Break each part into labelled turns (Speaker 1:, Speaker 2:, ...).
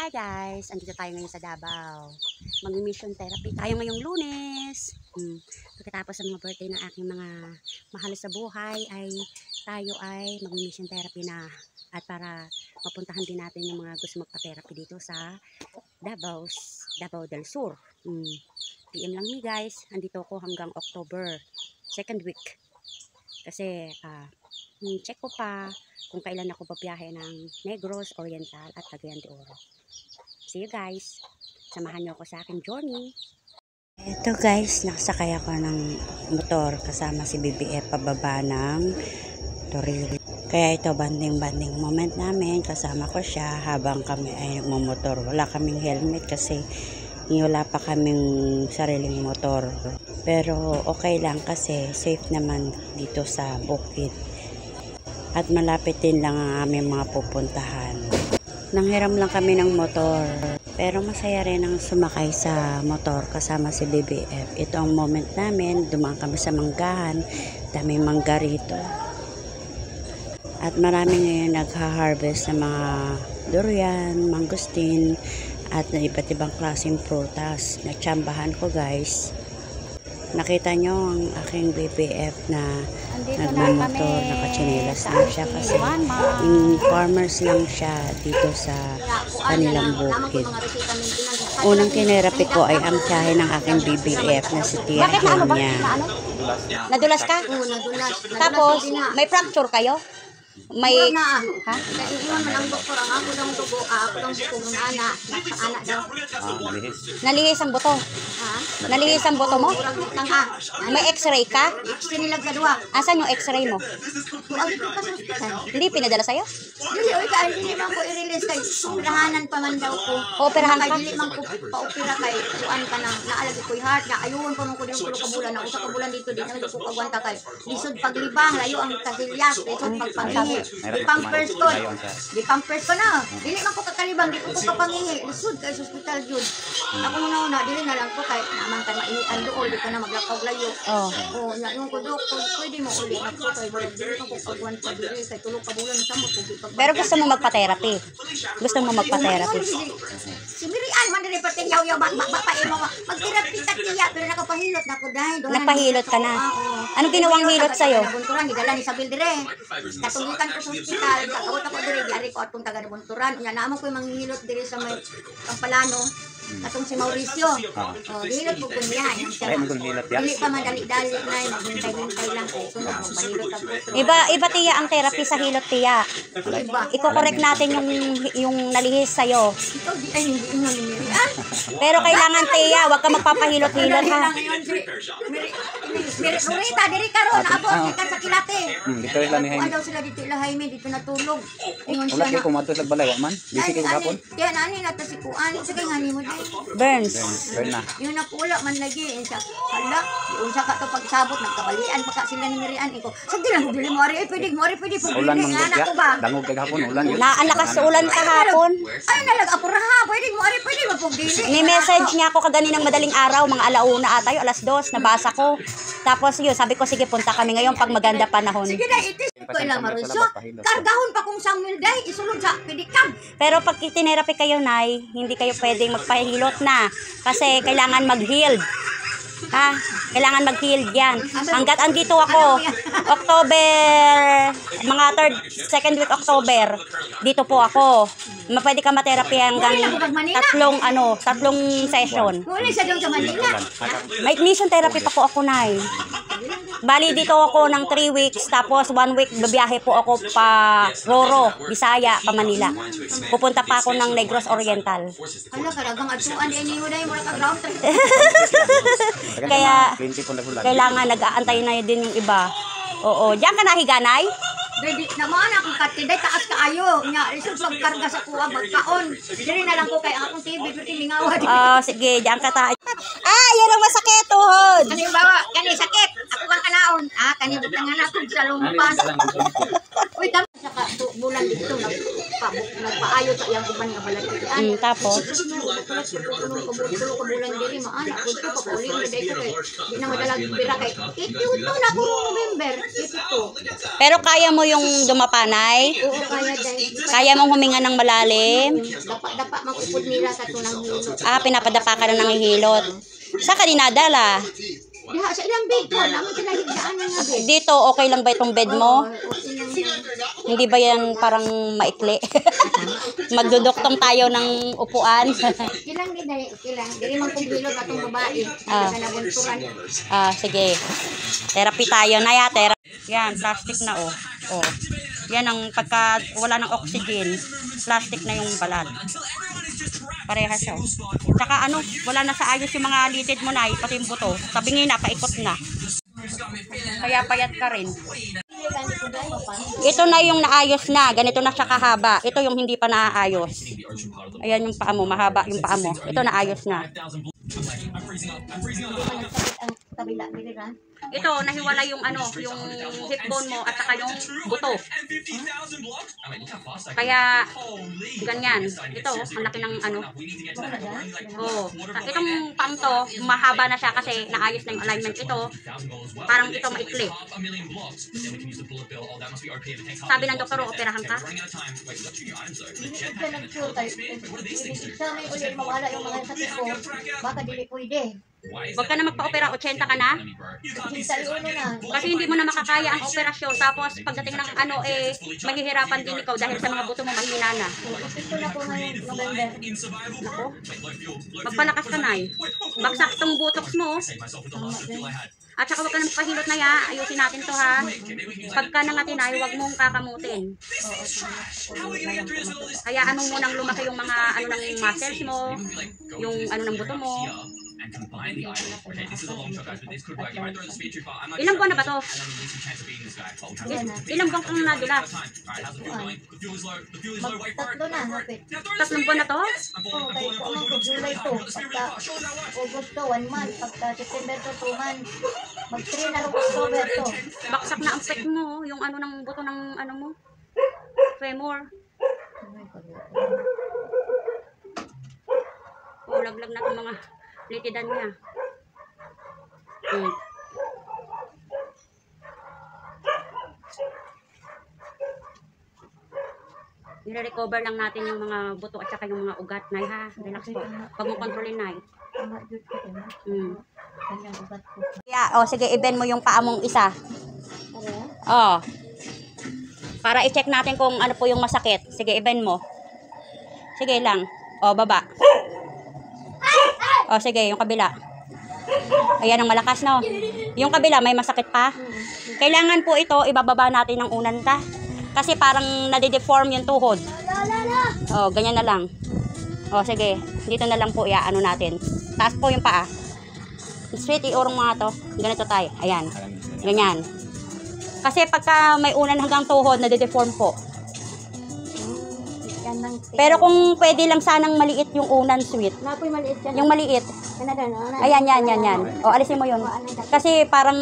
Speaker 1: Hi guys! Andito tayo ngayon sa Davao. Mag-mission therapy tayo ngayong Lunes. Pagkatapos sa mga birthday ng aking mga mahal sa buhay ay tayo ay mag-mission therapy na. At para mapuntahan din natin yung mga gusto magpa-therapy dito sa Davao del Sur. PM lang ni guys. Andito ako hanggang October 2nd week. Kasi check ko pa kung kailan ako babiyahe ng Negros, Oriental at Cagayan de Oro. See you guys. Samahan niyo ako sa aking journey. Ito guys, nakasakay ako ng motor kasama si BBF pababa ng Toril. Kaya ito banding-banding moment namin. Kasama ko siya habang kami ay nagmamotor. Wala kaming helmet kasi wala pa kaming sariling motor. Pero okay lang kasi safe naman dito sa bukid. At malapit din lang ang aming mga pupuntahan. Nanghiram lang kami ng motor. Pero masaya rin ang sumakay sa motor kasama si BBF. Ito ang moment namin. Dumaan kami sa manggahan. Daming mangga rito. At marami ngayon nagha-harvest ng mga durian, mangustin, at iba't ibang klaseng prutas. Nagtsambahan ko guys. Nakita nyo ang aking BBF na nagmamotor, nakachinelas lang siya kasi yung farmers lang siya dito sa kanilang bukid. Unang tinerapi ko ay ang tiyahe ng aking BBF na si Tia niya.
Speaker 2: Nadulas ka?
Speaker 3: Oo, nadulas.
Speaker 2: Tapos, may fracture kayo? May...
Speaker 3: Ha?
Speaker 2: Ha?
Speaker 3: Iwan man ang doktor ang ako daw tubo, ako daw tubo ng anak daw.
Speaker 2: Nalihis ang buto?
Speaker 3: Ha?
Speaker 2: Nalihis ang buto mo?
Speaker 3: Murag utang ha.
Speaker 2: May x-ray ka?
Speaker 3: Sinilag ka duwa.
Speaker 2: Asan yung x-ray mo?
Speaker 3: Tuwag ko ka sa ospital.
Speaker 2: Hindi pinadala sa'yo?
Speaker 3: Dili, oy, kahit hindi man ko i-release kay operahanan pa man daw ko.
Speaker 2: Operahan ka?
Speaker 3: Dili man ko pa-opera kay tuan ka nang naalagi ko yung heart na ayun pa man ko din tulo ka bulan na usa ka bulan dito din naman ko kagwanta kay lisod paglibang layo ang kasilyas lisod pagpangingi. Di pampers ko. Di pampers ko na. Dili man ko kakalibang, di ko kapangingi. Lisod kay sa ospital jud. Ako una dili na lang ko kay naman kay mainian dool di ka na maglakaw layo. Oh, nya yung ko dok pwede mo uli na ko kay dili ko kagwanta dili kay tulo ka bulan sa mo ko.
Speaker 2: Pero gusto mo magpa-therapy? Gusto mo magpa-therapy?
Speaker 3: Si Mirian man diri pati yaw ba imo mag-therapy ta tiya pero nakapahilot na ko dai.
Speaker 2: Nagpahilot ka na? Anong ginawang hilot sa'yo?
Speaker 3: Bunturan gidala ni Sabil dire. Katulikan ko sa ospital, kakawat ako dire di ari ko atong taga Bunturan. Unya naman ko manghilot dire sa may Pampalano. Katong si Mauricio. Oh, hilot po ko niya. Dili pa madali-dali na maghintay-hintay lang kay sunod mo manhilot ang puto.
Speaker 2: Iba tiya ang therapy sa hilot tiya.
Speaker 3: Iba.
Speaker 2: Iko-correct natin yung nalihis sa'yo.
Speaker 3: Ikaw di ay hindi ino ni Mirian.
Speaker 2: Pero kailangan tiya, wag ka magpapahilot-hilot ha.
Speaker 3: Rita, diri karon abot ka sa kilate.
Speaker 4: Dito lang ni Jaime.
Speaker 3: Daw sila dito ila Jaime dito natulog. Ingon
Speaker 4: Wala
Speaker 3: siya
Speaker 4: kay kumato sa balay wa man. Busy kay gahapon.
Speaker 3: Kaya nani na ta si kuan sa kay ngani mo di.
Speaker 2: Burns.
Speaker 4: Burn na.
Speaker 3: Yung napula man lagi siya. Hala, unsa ka to pagsabot nagkabalian pa ka sila ni Mirian iko. Sagdi lang mo dili mo ari pwede
Speaker 4: Ulan
Speaker 3: pwede
Speaker 4: man
Speaker 3: anak ko ba.
Speaker 4: Dangog kay gahapon ulan yun.
Speaker 2: Naalakas sa ulan kahapon.
Speaker 3: Ay nalag-apura ha, pwede mo ari pwede mo pug dili.
Speaker 2: Ni-message niya ako kaganinang madaling araw, mga alauna ata yun, 2:00, nabasa ko. Tapos yun, sabi ko sige punta kami ngayon pag maganda panahon.
Speaker 3: Sige na itis ko ilang maruso. Kargahon pa kung Samuel day isulod sa pedikam.
Speaker 2: Pero pag itinerapi kayo, Nay, hindi kayo pwedeng magpahilot na. Kasi kailangan mag-healed. Ha? Kailangan mag-healed yan. Hanggat andito ako, mga 2nd week October, dito po ako. Pwede ka ma-therapy hanggang tatlong session.
Speaker 3: Muli sa doon sa Manila.
Speaker 2: May mission therapy pa po ako, Nay. Bali dito ako ng 3 weeks, tapos 1 week babiyahe po ako pa Roro, Bisaya, pa Manila. Pupunta pa ako ng Negros Oriental.
Speaker 3: Hala, karagang atuan din niyo dai mura ka ground.
Speaker 2: Kaya kailangan nag-aantay na din yung iba. Oo, diyan ka nahiga, Nay?
Speaker 3: Ready naman akong katiday taas kaayo. Nya isog karga sa kuha magkaon. Diri na lang ko kay akong TV pati mingawa.
Speaker 2: Sige, diyan ka ta. Yan ang masakit, tuhod.
Speaker 3: Kani bawa, kani sakit. Ako kang kanaon. Kani butang nga natin sa lumpan. Uy, Saka bulan dito nagpaayos sa iyang uban nga balatian.
Speaker 2: Tapos,
Speaker 3: Tulo ka bulan diri maana ko pa pauling na dito kay di na madalag pira kay ito na ko November ito.
Speaker 2: pero kaya mo yung dumapanay?
Speaker 3: Oo kaya dahil
Speaker 2: Kaya mong huminga ng malalim?
Speaker 3: dapa makupod nila sa tunang hilot.
Speaker 2: Pinapadapa ka na ng hihilot. Saan ka dinadala?
Speaker 3: Diha sa ilang bed ko naman sila higdaan nga bed.
Speaker 2: Dito, okay lang ba itong bed mo? Hindi ba yan parang maikli? Magduduktong tayo ng upuan.
Speaker 3: Kilang di dahil kilang diri man kong hilot atong babae. Sa nabunturan.
Speaker 2: Sige. Therapy tayo na ya, Yan, plastic na oh. Oh. Yan ang pagka wala ng oxygen, plastic na yung balat. Parehas siya. Tsaka wala na sa ayos yung mga litid mo na, pati yung buto. Tabingin na, paikot na. Kaya payat ka rin. Ito na yung naayos na. Ganito na siya kahaba. Ito yung hindi pa naayos. Ayan yung paa mo. Mahaba yung paa mo. Ito naayos na.
Speaker 3: Ang kabila diri ra.
Speaker 2: Ito, nahiwala yung yung hip bone mo at saka yung buto. Kaya, ganyan. Ito, ang laki ng Oh, itong pang to, mahaba na siya kasi naayos na yung alignment. Ito, parang ito maikli. Sabi ng doktor, operahan ka?
Speaker 3: Sa may ulit mawala yung mga sakit ko. Baka dili pwede.
Speaker 2: Huwag ka na magpa-opera, 80 ka na.
Speaker 3: Sa ulo na.
Speaker 2: Kasi hindi mo na makakaya ang operasyon. Tapos pagdating ng mahihirapan din ikaw dahil sa mga buto mo mahina na.
Speaker 3: Ito na po ngayong November.
Speaker 2: Nako, magpalakas ka na Bagsak tong butox mo. At saka huwag ka na magpahilot na ya. Ayusin natin to ha. Pagka nangatinay, huwag mong kakamutin. Kaya mo nang lumaki yung mga ng muscles mo, yung ng buto mo. Ilang buwan na ba to? Ilang buwan kang nadulas?
Speaker 3: Tatlo na, hapit.
Speaker 2: 3 buwan na to?
Speaker 3: Oo, kaya ko ang ko July to. Pagka August to, 1 month. Pagka September to, 2 months. Mag-3 na rin October to.
Speaker 2: Baksak na ang pet mo, yung ng buto ng mo? Femur. Laglag na itong mga litidan niya. Nire-recover lang natin yung mga buto at saka yung mga ugat na ha. Relax po. Huwag mo kontrolin na sige, i-bend mo yung paa mong isa. Para i-check natin kung ano po yung masakit. Sige, i-bend mo. Sige lang. Baba. Sige, yung kabila. Ayan ang malakas, no? Yung kabila, may masakit pa. Kailangan po ito, ibababa natin ng unanta. Kasi parang nade-deform yung tuhod. Ganyan na lang. Sige. Dito na lang po, natin. Taas po yung paa. Straight, iurong mga to. Ganito tayo. Ayan. Ganyan. Kasi pagka may unan hanggang tuhod, nade-deform po. Pero kung pwede lang sanang maliit yung unan, sweet. Yung maliit. Ayan, yan. Alisin mo yun. Kasi parang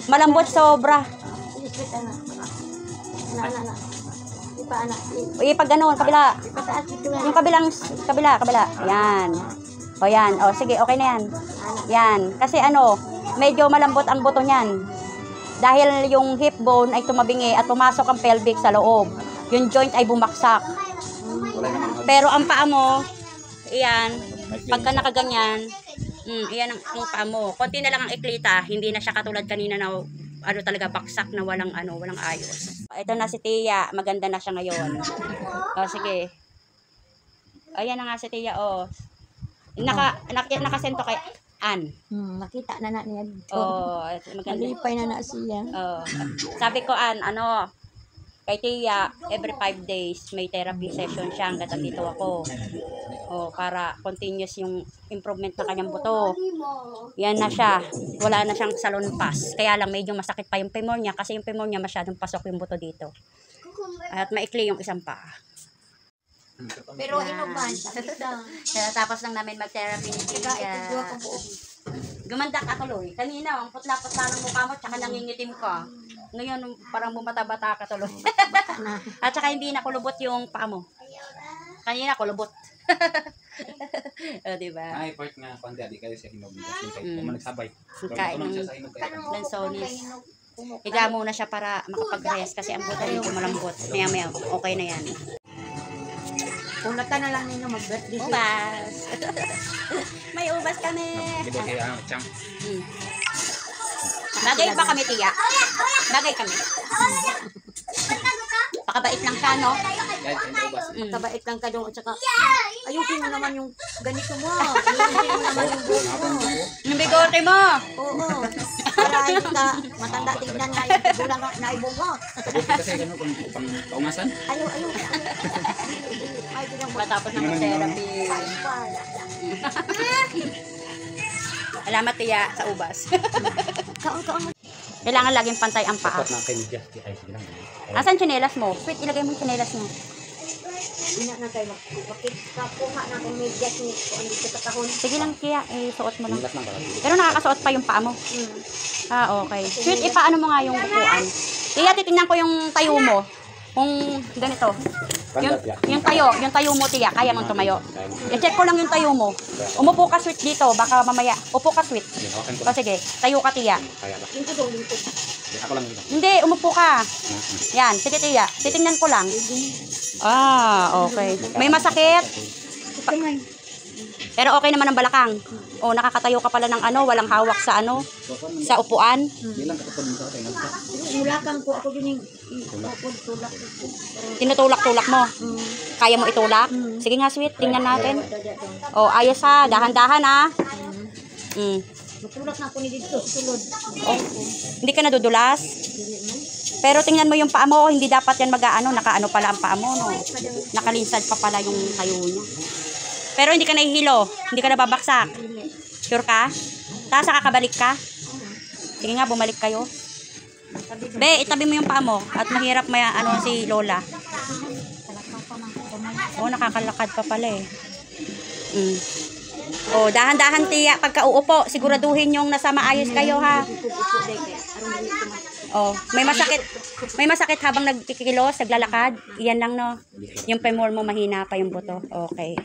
Speaker 2: malambot sobra. Pag ganun, kabila. Yung kabila. Yan. Yan. Sige, okay na yan. Yan. Kasi medyo malambot ang buto niyan. Dahil yung hip bone ay tumabingi at pumasok ang pelvic sa loob. Yung joint ay bumaksak. Pero ang paa mo, iyan, pagka nakaganyan, iyan ang paa mo. Konti na lang ang iklita, hindi na siya katulad kanina na talaga baksak na walang ayos. Ito na si Tia, maganda na siya ngayon. Sige. Ayan na nga si Tia, nakasento kay Ann.
Speaker 3: Nakita na niya.
Speaker 2: Maganda.
Speaker 3: Malipay na siya.
Speaker 2: Sabi ko, Ann, kay Tia, every 5 days may therapy session siya hanggang dito ako. Para continuous yung improvement ng kanyang buto. Yan na siya. Wala na siyang salon pass. Kaya lang medyo masakit pa yung femur niya kasi yung femur niya masyadong pasok yung buto dito. At maikli yung isang paa.
Speaker 3: Pero inuban.
Speaker 2: Tapos lang namin mag-therapy ni Tia. Gumanda ka tuloy. Kanina, ang putla-putla ng mukha mo tsaka nangingitim ka. Ngayon, parang bumata-bata ka tuloy. At saka hindi na kulubot yung paa mo. Kanina kulubot. O, diba?
Speaker 4: Ay, part nga, pandi, di kayo siya hinog. Kasi man nagsabay.
Speaker 2: Kain ng
Speaker 4: siya sa hinog.
Speaker 2: lansones. Higa muna siya para makapag-rest kasi ang buto rin malambot. Maya-maya, okay na yan.
Speaker 3: Ulatan na lang ninyo mag-birthday.
Speaker 2: Ubas. May ubas kami.
Speaker 4: Di ba kaya chang?
Speaker 2: Bagay ba kami, tiya? Bagay kami. Pakabait lang siya, no?
Speaker 4: Guys, hindi ubas.
Speaker 3: Kabait lang ka doon at saka ayusin mo naman yung ganito mo. Ayusin mo naman yung buhok mo.
Speaker 2: Yung bigote mo.
Speaker 3: Oo. Para hindi ka matanda tignan na yung gulang na ibong mo.
Speaker 4: Kabuti kasi ganun kung pang kaungasan.
Speaker 3: Ayaw. Ay, bilang mo.
Speaker 2: Matapos ng therapy. Salamat, tiya, sa ubas.
Speaker 3: Kaon.
Speaker 2: Kailangan laging pantay ang paa.
Speaker 4: Dapat na kay media. Ay, sige lang.
Speaker 2: Asan tsinelas mo? Sweet, ilagay mo yung tsinelas mo.
Speaker 3: Ina na tayo magkakuha na kung medyas ni kung hindi ka kahon.
Speaker 2: Sige lang, tiya, suot mo lang.
Speaker 4: Nilas lang para.
Speaker 2: Pero nakakasuot pa yung paa mo. Ah, okay. Sweet, ipaano mo nga yung upuan. Tiya, titingnan ko yung tayo mo. Kung ganito. Yung tayo mo, tiya, kaya mong tumayo. I-check ko lang yung tayo mo. Umupo ka, Sweet, dito. Baka mamaya. Upo ka, Sweet. O sige, tayo ka, tiya.
Speaker 4: Kaya lang.
Speaker 3: Lingkod.
Speaker 4: Ako lang dito.
Speaker 2: Hindi, umupo ka. Yan, sige, tiya. Titingnan ko lang. Ah, okay. May masakit. Pero okay naman ang balakang. O, nakakatayo ka pala ng walang hawak sa sa upuan.
Speaker 4: Di lang katapad dito tayo nagsa.
Speaker 3: Mulakan ko ako din yung tulak.
Speaker 2: Tinutulak-tulak mo. Kaya mo itulak? Sige nga, Sweet, tingnan natin. O, ayos ha. Dahan-dahan ha.
Speaker 3: Matulak na ako ni dito sa sulod.
Speaker 2: Hindi ka nadudulas? Pero tingnan mo yung paa mo, hindi dapat yan nakaano pala ang paa mo, no? Nakalinsad pa pala yung tayo niya. Pero hindi ka nahihilo, hindi ka nababaksak. Sure ka? Tapos kakabalik ka? Sige nga, bumalik kayo. Be, itabi mo yung paa mo at mahirap si Lola. Oh, nakakalakad pa pala eh. Oh, dahan-dahan tiya pagka uupo, siguraduhin yung nasa maayos kayo ha. Oh, may masakit habang nagkikilos, naglalakad. Iyan lang no. Yung femur mo mahina pa yung buto. Okay.